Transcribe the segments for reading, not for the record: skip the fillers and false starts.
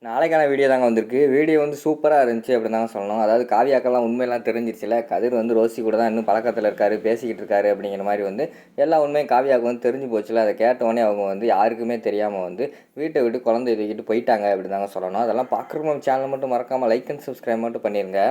நாளைக்கான வீடியோ தாங்க வந்திருக்கு. வீடியோ வந்து சூப்பராக இருந்துச்சு அப்படின்னு தாங்க சொல்லணும். அதாவது காவியாக்கெல்லாம் உண்மையெல்லாம் தெரிஞ்சிருச்சுல. கதிர் வந்து ரோசி கூட தான் இன்னும் பழக்கத்தில் இருக்காரு, பேசிக்கிட்டு இருக்காரு அப்படிங்கிற மாதிரி வந்து எல்லா உண்மையும் காவியாவுக்கு வந்து தெரிஞ்சு போச்சுல. அதை கேட்டவொடனே அவங்க வந்து யாருக்குமே தெரியாமல் வந்து வீட்டை விட்டு குழந்தைய தூக்கிட்டு போயிட்டாங்க அப்படின்னு தாங்க சொல்லணும். அதெல்லாம் பார்க்குறவங்க சேனல் மட்டும் மறக்காமல் லைக் அண்ட் சப்ஸ்கிரைப் மட்டும் பண்ணிடுங்க.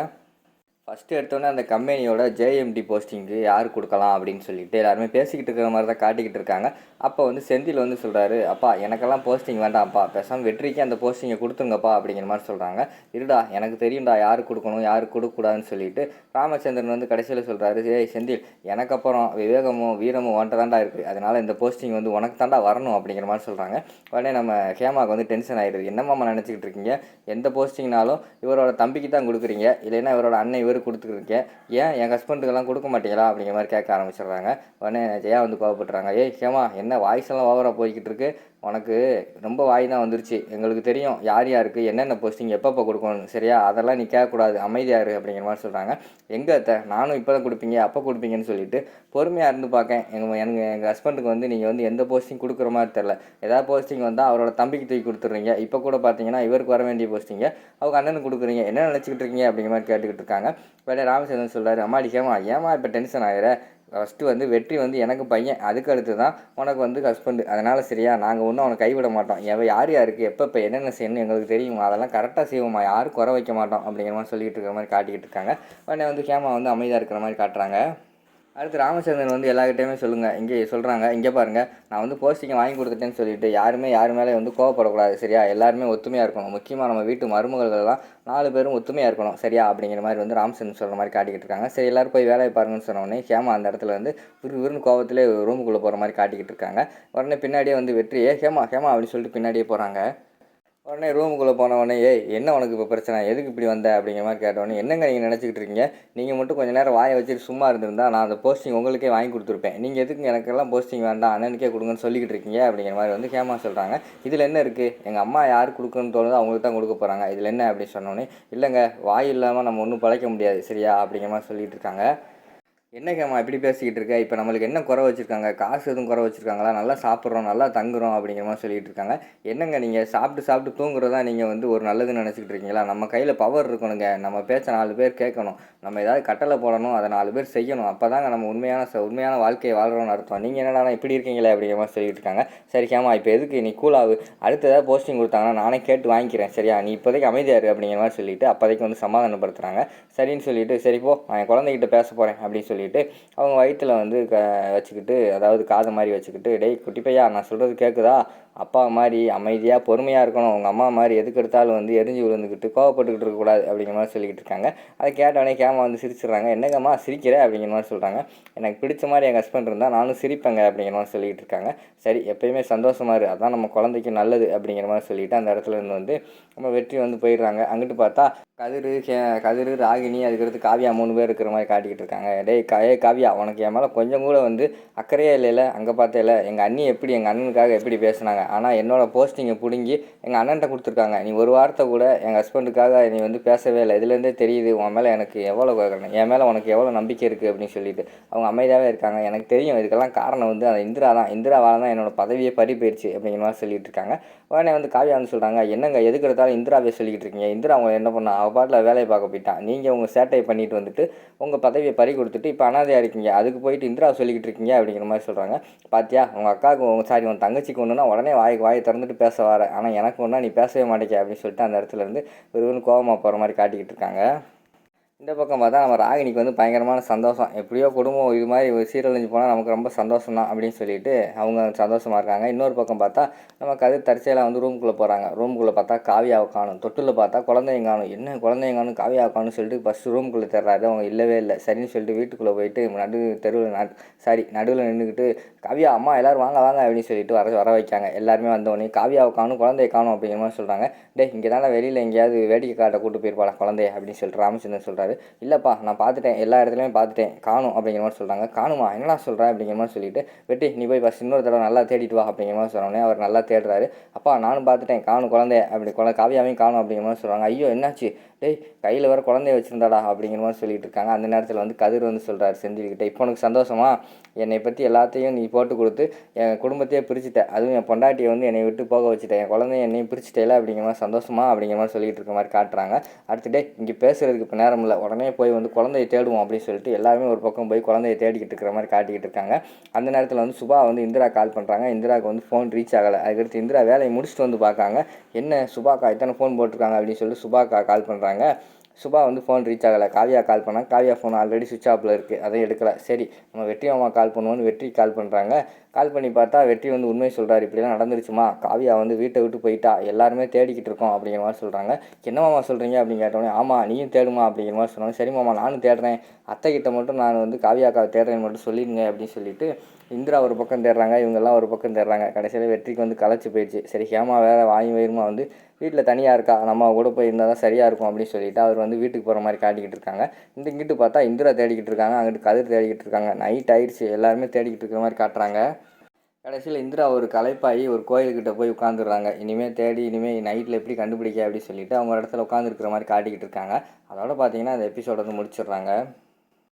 ஃபஸ்ட்டு எடுத்தோன்னே அந்த கம்பெனியோட ஜேஎம்டி போஸ்டிங்க்கு யார் கொடுக்கலாம் அப்படின்னு சொல்லிட்டு எல்லாருமே பேசிக்கிட்டு இருக்கிற மாதிரி தான் காட்டிக்கிட்டு இருக்காங்க. அப்போ வந்து செந்தில் வந்து சொல்கிறாரு, அப்பா எனக்கெல்லாம் போஸ்டிங் வேண்டாம்ப்பா, பேசாமல் வெற்றிக்கு அந்த போஸ்டிங்கை கொடுத்துருங்கப்பா அப்படிங்கிற மாதிரி சொல்கிறாங்க. இருடா எனக்கு தெரியும்டா யாருக்கு கொடுக்கணும் யாருக்கு கொடுக்கக்கூடாதுன்னு சொல்லிட்டு ராமச்சந்திரன் வந்து கடைசியில் சொல்கிறாரு, ஏய் செந்தில் எனக்கு அப்புறம் விவேகமும் வீரமும் ஒன்றை தாண்டா இருக்குது, அதனால் இந்த போஸ்டிங் வந்து உனக்கு தாண்டா வரணும் அப்படிங்கிற மாதிரி சொல்கிறாங்க. உடனே நம்ம ஹேமாவுக்கு வந்து டென்ஷன் ஆகிடுது. என்னம்மா நினச்சிக்கிட்டு இருக்கீங்க, எந்த போஸ்டிங்னாலும் இவரோட தம்பிக்கு தான் கொடுக்குறீங்க, இல்லைன்னா இவரோட அண்ணன் இவர் கொடுத்துருக்கேன், ஏன் என் ஹஸ்பண்டுக்கெல்லாம் கொடுக்க மாட்டீங்களா அப்படிங்கிற மாதிரி கேட்க ஆரம்பிச்சிடுறாங்க. உடனே ஜெயா வந்து கோவப்படுறாங்க, ஏய் ஹேமா என்ன வாய்ஸ் எல்லாம் ஓவராக போய்கிட்டு இருக்கு, உனக்கு ரொம்ப வாய் தான் வந்துருச்சு, எங்களுக்கு தெரியும் யார் யாருக்கு என்னென்ன போஸ்டிங் எப்பப்போ கொடுக்கணும், சரியா, அதெல்லாம் நீ கேட்கக்கூடாது, அமைதியாரு அப்படிங்கிற மாதிரி சொல்கிறாங்க. எங்கே அத்தை நானும் இப்போ தான் கொடுப்பீங்க அப்போ கொடுப்பீங்கன்னு சொல்லிட்டு பொறுமையாக இருந்து பார்க்கேன். எங்கள் ஹஸ்பண்டுக்கு வந்து நீங்கள் வந்து எந்த போஸ்டிங் கொடுக்குற மாதிரி தெரில, ஏதாவது போஸ்டிங் வந்தால் அவரோட தம்பிக்கு தூக்கி கொடுத்துட்றீங்க, இப்போ கூட பார்த்தீங்கன்னா இவருக்கு வர வேண்டிய போஸ்டிங்கை அவங்க அண்ணனுக்கு கொடுக்குறீங்க, என்ன நினச்சிக்கிட்டு இருக்கீங்க அப்படிங்கிற மாதிரி கேட்டுக்கிட்டு இருக்காங்க. வேறு ராமச்சந்திரன் சொல்கிறாரு, அம்மாடி ஏமா இப்போ டென்ஷன் ஆகிற, ஃபஸ்ட்டு வந்து வெற்றி வந்து எனக்கு பையன், அதுக்கு அடுத்து தான் உனக்கு வந்து ஹஸ்பண்டு, அதனால் சரியா நாங்கள் ஒன்றும் அவனை கைவிட மாட்டோம், யார் யாருக்கு எப்போ என்னென்ன செய்யணும் எங்களுக்கு தெரியும், அதெல்லாம் கரெக்டாக செய்வோம்மா, யாரும் குறை வைக்க மாட்டோம் அப்படிங்கிற மாதிரி சொல்லிகிட்டு இருக்கிற மாதிரி காட்டிக்கிட்டு இருக்காங்க. உடனே வந்து ஹேமா வந்து அமைதியாக இருக்கிற மாதிரி காட்டுறாங்க. அடுத்து ராமச்சந்திரன் வந்து எல்லாருக்கிட்டையுமே சொல்லுங்கள், இங்கே சொல்கிறாங்க, இங்கே பாருங்கள், நான் வந்து போஸ்டிங்கை வாங்கி கொடுத்துட்டேன்னு சொல்லிட்டு யாருமே யார் மேலே வந்து கோவப்படக்கூடாது, சரியா, எல்லாருமே ஒத்துமையாக இருக்கணும், முக்கியமாக நம்ம வீட்டு மருமகள்லாம் 4 பேரும் ஒத்துமையாக இருக்கணும், சரியா அப்படிங்கிற மாதிரி வந்து ராமச்சந்திரன் சொல்கிற மாதிரி காட்டிக்கிட்டு இருக்காங்க. சரி எல்லோரும் போய் வேலையை பாருங்கன்னு சொன்னோடனே ஹேமா அந்த இடத்துல வந்து விறுவிறுன்னு கோவத்திலே ரூமுக்குள்ளே போகிற மாதிரி காட்டிக்கிட்டு இருக்காங்க. உடனே பின்னாடியே வந்து வெற்றி ஹேமா அப்படின்னு சொல்லிட்டு பின்னாடியே போகிறாங்க. உடனே ரூமுக்குள்ளே போனவொடனே, ஏய் என்ன உனக்கு இப்போ பிரச்சனை, எதுக்கு இப்படி வந்த அப்படிங்கிற மாதிரி கேட்டவொடனே, என்னங்க நீங்கள் நினச்சிக்கிட்டு இருக்கீங்க, நீங்கள் மட்டும் கொஞ்சம் நேரம் வாயை வச்சுட்டு சும்மா இருந்திருந்தா நான் அந்த போஸ்டிங் உங்களுக்கே வாங்கி கொடுத்துருப்பேன், நீங்கள் எதுக்கு எனக்கெல்லாம் போஸ்டிங் வேண்டாம் அண்ணனுக்கே கொடுங்கன்னு சொல்லிக்கிட்டு இருக்கீங்க அப்படிங்கிற மாதிரி வந்து ஹேமா சொல்கிறாங்க. இதில் என்ன இருக்குது, எங்கள் அம்மா யார் கொடுக்குன்னு தோணுதோ அவங்களுக்கு தான் கொடுக்க போகிறாங்க, இதில் என்ன அப்படின்னு சொன்னோன்னே, இல்லைங்க வாய் இல்லாமல் நம்ம ஒன்றும் பழைக்க முடியாது, சரியா அப்படிங்கிற மாதிரி சொல்லிகிட்டு இருக்காங்க. என்னங்கம்மா இப்படி பேசிக்கிட்டு இருக்க, இப்போ நம்மளுக்கு என்ன குறை வச்சுருக்காங்க, காசு எதுவும் குறை வச்சுருக்காங்களா, நல்லா சாப்பிட்றோம் நல்லா தங்குறோம் அப்படிங்கிற மாதிரி சொல்லிகிட்டு இருக்காங்க. என்னங்க நீங்கள் சாப்பிட்டு தூங்குறதா நீங்கள் வந்து ஒரு நல்லதுன்னு நினச்சிக்கிட்டு இருக்கீங்களா, நம்ம கையில் பவர் இருக்கணுங்க, நம்ம பேச்ச 4 பேர் கேட்கணும், நம்ம ஏதாவது கட்டளை போடணும், அதை 4 பேர் செய்யணும், அப்போ தாங்க நம்ம உண்மையான வாழ்க்கையை வாழ்கிறோன்னு அர்த்தம். நீங்கள் என்னடா இப்படி இருக்கீங்களே அப்படிங்கிற மாதிரி சொல்லிகிட்டு இருக்காங்க. சரி ஹேமா இப்போ எதுக்கு நீ கூலாகு, அடுத்து ஏதாவது போஸ்டிங் கொடுத்தாங்கன்னா நானே கேட்டு வாங்கிக்கிறேன், சரியா, நீ இப்போதைக்கு அமைதியாரு அப்படிங்கிற மாதிரி சொல்லிவிட்டு அப்போதைக்கு வந்து சமாதானப்படுத்துகிறாங்க. சரின்னு சொல்லிவிட்டு, சரி போ நான் என் குழந்தைகிட்ட பேச போகிறேன் அப்படின்னு சொல்லிட்டு அவங்க வயிற்றில் வந்து வச்சுக்கிட்டு, அதாவது காதை மாதிரி வச்சுக்கிட்டு, டேய் குட்டி பையா நான் சொல்கிறது கேட்குதா, அப்பா மாதிரி அமைதியாக பொறுமையாக இருக்கணும், உங்கள் அம்மா மாதிரி எதுக்கு எடுத்தாலும் வந்து எரிஞ்சு விழுந்துக்கிட்டு கோவப்பட்டுக்கிட்டு இருக்கக்கூடாது அப்படிங்கிற மாதிரி சொல்லிக்கிட்டு இருக்காங்க. அதை கேட்டவொடனே ஹேமா வந்து சிரிச்சிடுறாங்க. என்னங்கம்மா சிரிக்கிற அப்படிங்கிற மாதிரி சொல்கிறாங்க. எனக்கு பிடிச்ச மாதிரி எங்கள் ஹஸ்பண்ட் இருந்தால் நானும் சிரிப்பேங்க அப்படிங்கிற மாதிரி சொல்லிக்கிட்டு இருக்காங்க. சரி எப்போயுமே சந்தோஷமாக இரு, அதான் நம்ம குழந்தைக்கு நல்லது அப்படிங்கிற மாதிரி சொல்லிவிட்டு அந்த இடத்துல இருந்து வந்து நம்ம வெற்றி வந்து போயிடுறாங்க. அங்கிட்டு பார்த்தா கதிர் ராகினி அதுக்கடுத்து காவியா 3 பேர் இருக்கிற மாதிரி காட்டிக்கிட்டு இருக்காங்க. டேய் காவியா உனக்கு என் மேலே கொஞ்சம் கூட வந்து அக்கறையே இல்லைல்ல, அங்கே பார்த்தேல எங்கள் அண்ணி எப்படி எங்கள் அண்ணனுக்காக எப்படி பேசுனாங்க, ஆனால் என்னோடய போஸ்டிங்கை பிடுங்கி எங்கள் அண்ணன்ட்ட கொடுத்துருக்காங்க, நீ ஒரு வார்த்தை கூட எங்கள் ஹஸ்பண்டுக்காக நீ வந்து பேசவே இல்லை, இதுலேருந்தே தெரியுது உன் மேலே எனக்கு என் மேலே உனக்கு எவ்வளோ நம்பிக்கை இருக்குது அப்படின்னு சொல்லிட்டு அவங்க அமைதியாகவே இருக்காங்க. எனக்கு தெரியும் இதுக்கெல்லாம் காரணம் வந்து அந்த இந்திராவால் தான் என்னோடய பதவியே பறி போயிடுச்சு அப்படிங்கிற மாதிரி சொல்லிட்டு இருக்காங்க. உடனே வந்து காவியா வந்து சொல்கிறாங்க, என்னங்க எதுக்கு எடுத்தாலும் இந்திராவே சொல்லிக்கிட்டு இருக்கீங்க, இந்திரா அவங்க என்ன பண்ணா, அவள் பாட்டில் வேலையை பார்க்க போயிட்டான், நீங்கள் உங்கள் சேட்டையை பண்ணிட்டு வந்துட்டு உங்கள் பதவியை பறி கொடுத்துட்டு இப்போ அனாதையாக இருக்கீங்க, அதுக்கு போயிட்டு இந்திராவை சொல்லிக்கிட்டு இருக்கீங்க அப்படிங்கிற மாதிரி சொல்கிறாங்க. பாத்தியா உங்கள் அக்காவுக்கு உன் தங்கச்சிக்கு ஒன்றுனா உடனே வாயை திறந்துட்டு பேச வர, ஆனால் எனக்கு ஒன்றா நீ பேசவே மாட்டேங்க அப்படின்னு சொல்லிட்டு அந்த இடத்துல இருந்து ஒரு கோவமாக போகிற மாதிரி காட்டிக்கிட்டு இருக்காங்க. இந்த பக்கம் பார்த்தா நம்ம ராகினிக்கு வந்து பயங்கரமான சந்தோஷம், எப்படியோ குடும்பம் இது மாதிரி சீரழிஞ்சு போனால் நமக்கு ரொம்ப சந்தோஷம் தான் அப்படின்னு சொல்லிட்டு அவங்க சந்தோஷமாக இருக்காங்க. இன்னொரு பக்கம் பார்த்தா நம்ம கதிர் தற்செயலாக வந்து ரூமுக்குள்ளே போகிறாங்க. ரூமுக்குள்ளே பார்த்தா காவியாவை காணும், தொட்டில் பார்த்தா குழந்தைங்க காணும், என்ன குழந்தைங்க காணும் காவியாவை காணும்னு சொல்லிட்டு ஃபஸ்ட்டு ரூமுக்குள்ளே தர்றாரு, அவங்க இல்லவே இல்லை. சரின்னு சொல்லிட்டு வீட்டுக்குள்ளே போயிட்டு நடுவில் நின்றுக்கிட்டு காவியா அம்மா எல்லோரும் வாங்க அப்படின்னு சொல்லிட்டு வர வைக்காங்க. எல்லாருமே வந்தோடனே காவியாவை காணும் குழந்தைய காணும் அப்படிங்கிற மாதிரி சொல்கிறாங்க. டே இங்கே தானே வெளியில் எங்கேயாவது வேடிக்கை காட்ட கூட்டு போயிருப்பாளா குழந்தைய அப்படின்னு சொல்லிட்டு ராமச்சந்திரன் சொல்கிறார். சொல்கிறாரு. இல்லைப்பா நான் பார்த்துட்டேன், எல்லா இடத்துலையுமே பார்த்துட்டேன், காணும் அப்படிங்கிற மாதிரி சொல்கிறாங்க. காணுமா, என்னடா சொல்கிறேன் அப்படிங்கிற மாதிரி சொல்லிட்டு, வெற்றி நீ போய் ஃபஸ்ட் இன்னொரு தடவை நல்லா தேடிட்டு வா அப்படிங்கிற மாதிரி சொன்னோடனே அவர் நல்லா தேடுறாரு. அப்பா நானும் பார்த்துட்டேன், காணும் குழந்தைய அப்படி காவியாவையும் காணும் அப்படிங்கிற மாதிரி சொல்கிறாங்க. ஐயோ என்னாச்சு, டேய் கையில் வேறு குழந்தைய வச்சுருந்தாடா அப்படிங்கிற மாதிரி சொல்லிட்டு இருக்காங்க. அந்த நேரத்தில் வந்து கதிர் வந்து சொல்கிறாரு செந்தில்கிட்ட, இப்போ உனக்கு சந்தோஷமா, என்னை பற்றி எல்லாத்தையும் நீ போட்டு கொடுத்து என் குடும்பத்தையே பிரிச்சுட்ட, அதுவும் என் பொண்டாட்டியை வந்து என்னை விட்டு போக வச்சுட்டேன், என் குழந்தைய என்னையும் பிரிச்சுட்டேல அப்படிங்கிற மாதிரி சந்தோஷமா அப்படிங்கிற மாதிரி சொல்லிட்டு இருக்க மாதிரி காட்டுறாங்க. அடுத்துட்டே இங்கே பேசுகிறதுக்கு இப்போ நேரம் இல்லை, உடனே போய் வந்து குழந்தைய தேடுவோம் அப்படின்னு சொல்லிட்டு எல்லாருமே ஒரு பக்கம் போய் குழந்தைய தேடிக்கிட்டு இருக்கிற மாதிரி காட்டிக்கிட்டு இருக்காங்க. அந்த நேரத்தில் வந்து சுபா வந்து இந்திரா கால் பண்ணுறாங்க. இந்திராவுக்கு வந்து ஃபோன் ரீச் ஆகலை. அதுக்கடுத்து இந்திரா வேலையை முடிச்சுட்டு வந்து பார்க்காங்க. என்ன சுபாக்கா இத்தனை ஃபோன் போட்டிருக்காங்க அப்படின்னு சொல்லிட்டு சுபாக்கா கால் பண்ணுறாங்க. சுபா வந்து ஃபோன் ரீச் ஆகலை. காவியா கால் பண்ணால் காவியா ஃபோன் ஆல்ரெடி சுவிட்ச் ஆஃபில் இருக்குது, அதை எடுக்கலை. சரி நம்ம வெற்றி மாமா கால் பண்ணுவோன்னு வெற்றி கால் பண்ணுறாங்க. கால் பண்ணி பார்த்தா வெற்றி வந்து உண்மை சொல்கிறார். இப்படிலாம் நடந்துருச்சுமா, காவியா வந்து வீட்டை விட்டு போயிட்டா, எல்லாருமே தேடிக்கிட்டு இருக்கோம் அப்படிங்கிற மாதிரி சொல்கிறாங்க. என்ன மாமா சொல்கிறீங்க அப்படின்னு கேட்டோடனே, ஆமாம் நீயும் தேடுமா அப்படிங்கிற மாதிரி சொன்னாங்க. சரி மாமா நானும் தேடுறேன், அத்தைக்கிட்ட மட்டும் நான் வந்து காவியாக்காவை தேடுறேன்னு மட்டும் சொல்லிடுங்க அப்படின்னு சொல்லிட்டு இந்திரா ஒரு பக்கம் தேடுறாங்க, இவங்கெல்லாம் ஒரு பக்கம் தேடுறாங்க. கடைசியில் வெற்றிக்கு வந்து களைச்சி போயிடுச்சு. சரி ஹேமா வேறு வாங்கி வயிறுமா வந்து வீட்டில் தனியாக இருக்கா, நம்ம கூட போய் இருந்தால் தான் சரியாக இருக்கும் அப்படின்னு சொல்லிட்டு அவர் வந்து வீட்டுக்கு போகிற மாதிரி காட்டிக்கிட்டு இருக்காங்க. இங்கிட்டு பார்த்தா இந்திரா தேடிக்கிட்டு இருக்காங்க, அங்கிட்டு கதிர் தேடிக்கிட்டு இருக்காங்க. நைட் ஆயிடுச்சு, எல்லாருமே தேடிக்கிட்டு இருக்கிற மாதிரி காட்டுறாங்க. கடைசியில் இந்திரா ஒரு களைப்பாகி ஒரு கோயில்கிட்ட போய் உட்காந்துடுறாங்க. இனிமேல் தேடி இனிமேல் நைட்டில் எப்படி கண்டுபிடிக்க அப்படின்னு சொல்லிட்டு அவங்க இடத்துல உட்காந்துருக்கிற மாதிரி காட்டிக்கிட்டு இருக்காங்க. அதோட பார்த்தீங்கன்னா அந்த எபிசோட வந்து முடிச்சிடுறாங்க.